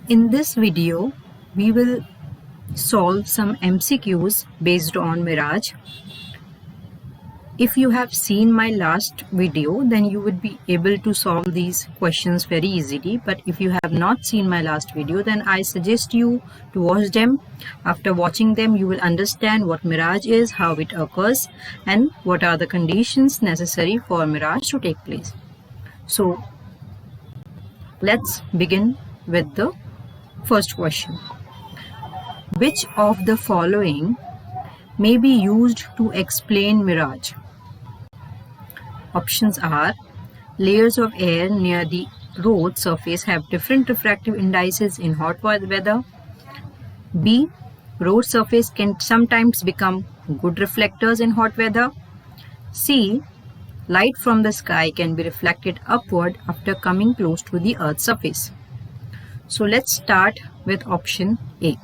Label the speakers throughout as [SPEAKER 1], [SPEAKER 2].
[SPEAKER 1] In this video, we will solve some MCQs based on Mirage. If you have seen my last video, then you would be able to solve these questions very easily. But if you have not seen my last video, then I suggest you to watch them. After watching them, you will understand what Mirage is, how it occurs, and what are the conditions necessary for Mirage to take place. So, let's begin with the first question. Which of the following may be used to explain mirage? Options are: layers of air near the road surface have different refractive indices in hot weather. B. Road surface can sometimes become good reflectors in hot weather. C. Light from the sky can be reflected upward after coming close to the Earth's surface. So let's start with option A.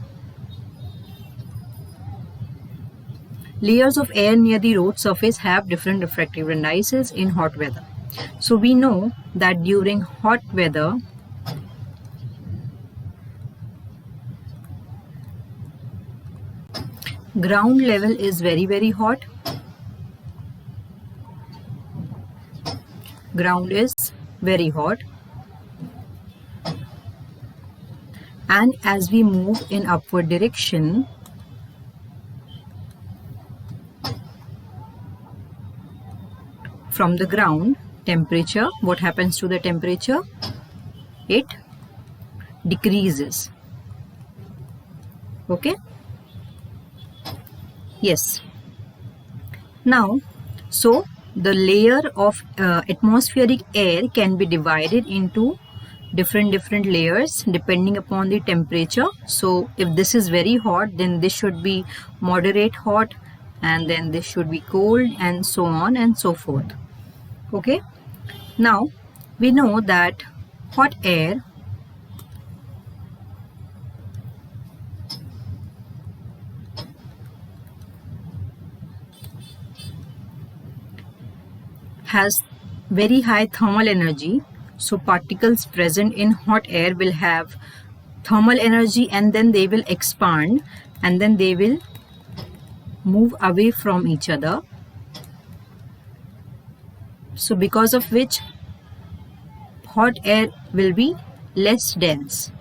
[SPEAKER 1] Layers of air near the road surface have different refractive indices in hot weather. So we know that during hot weather, ground level is very hot. Ground is very hot. And as we move in upward direction, from the ground, temperature, what happens to the temperature? It decreases. Okay? Yes. Now, so the layer of atmospheric air can be divided into different layers depending upon the temperature. So if this is very hot, then this should be moderate hot, and then this should be cold, and so on and so forth. Okay, now we know that hot air has very high thermal energy. So particles present in hot air will have thermal energy, and then they will expand, and then they will move away from each other. So because of which hot air will be less dense.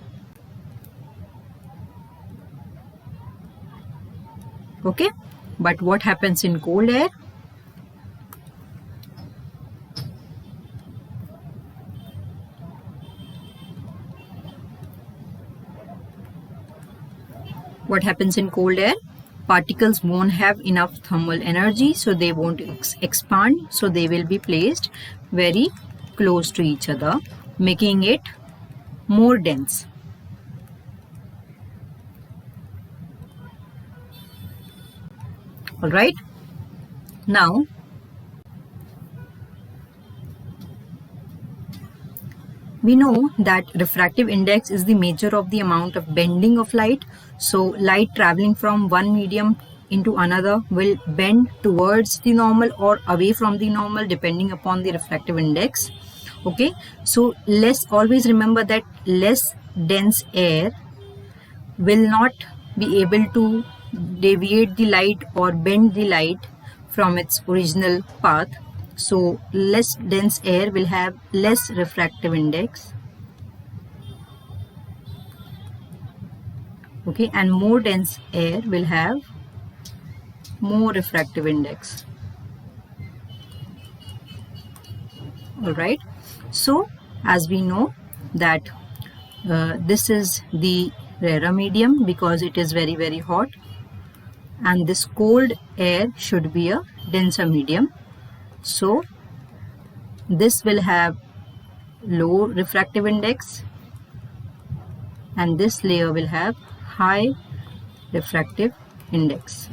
[SPEAKER 1] Okay, but what happens in cold air? What happens in cold air? Particles won't have enough thermal energy, so they won't expand, so they will be placed very close to each other, making it more dense. All right. Now, we know that refractive index is the measure of the amount of bending of light. So light traveling from one medium into another will bend towards the normal or away from the normal depending upon the refractive index. Okay, so always remember that less dense air will not be able to deviate the light or bend the light from its original path. So less dense air will have less refractive index. Okay, and more dense air will have more refractive index. All right. So as we know that this is the rarer medium because it is very hot, and this cold air should be a denser medium. So this will have low refractive index, and this layer will have high refractive index.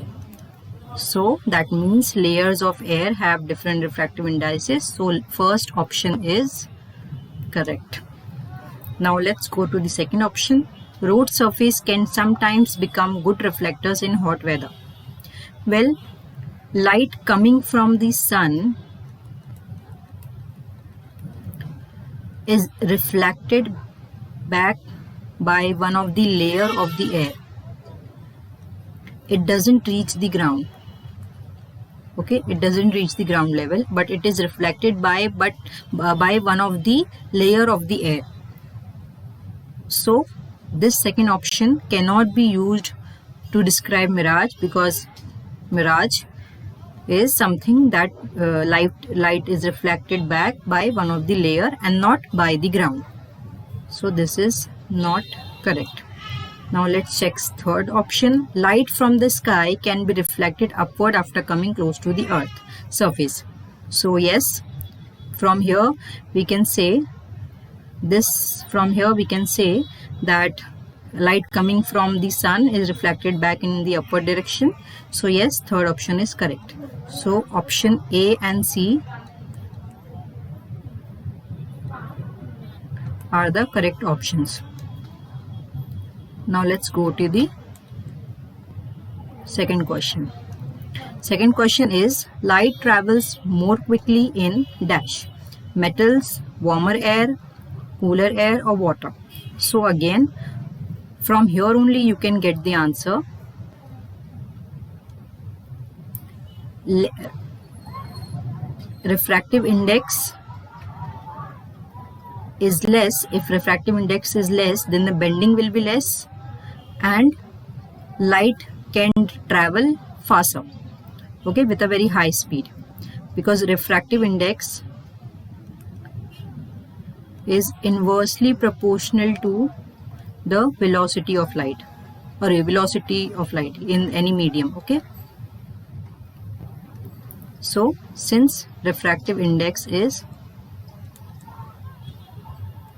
[SPEAKER 1] So that means layers of air have different refractive indices. So first option is correct. Now let's go to the second option. Road surface can sometimes become good reflectors in hot weather. Well, light coming from the sun is reflected back by one of the layer of the air. It doesn't reach the ground. Okay, it doesn't reach the ground level, but it is reflected by one of the layer of the air. So this second option cannot be used to describe mirage, because mirage is something that light is reflected back by one of the layer and not by the ground. So this is not correct. Now let's check third option. Light from the sky can be reflected upward after coming close to the earth surface. So yes, from here we can say that light coming from the sun is reflected back in the upward direction. So yes, third option is correct. So option A and C are the correct options. Now let's go to the second question. Second question is, light travels more quickly in dash: metals, warmer air, cooler air, or water. So again, from here only you can get the answer. Refractive index is less. If refractive index is less, then the bending will be less and light can travel faster, okay, with a very high speed, because refractive index is inversely proportional to the velocity of light, or a velocity of light in any medium. Okay, so since refractive index is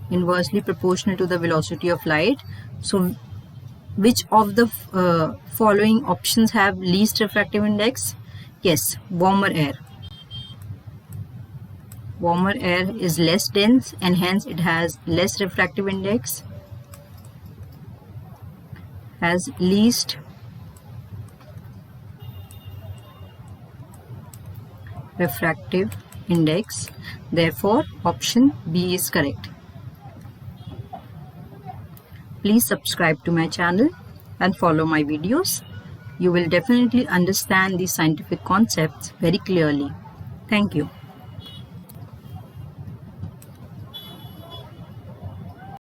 [SPEAKER 1] inversely proportional to the velocity of light, so which of the following options have least refractive index? Yes, warmer air. Warmer air is less dense and hence it has less refractive index, has least refractive index. Therefore, option B is correct. Please subscribe to my channel and follow my videos. You will definitely understand these scientific concepts very clearly. Thank you.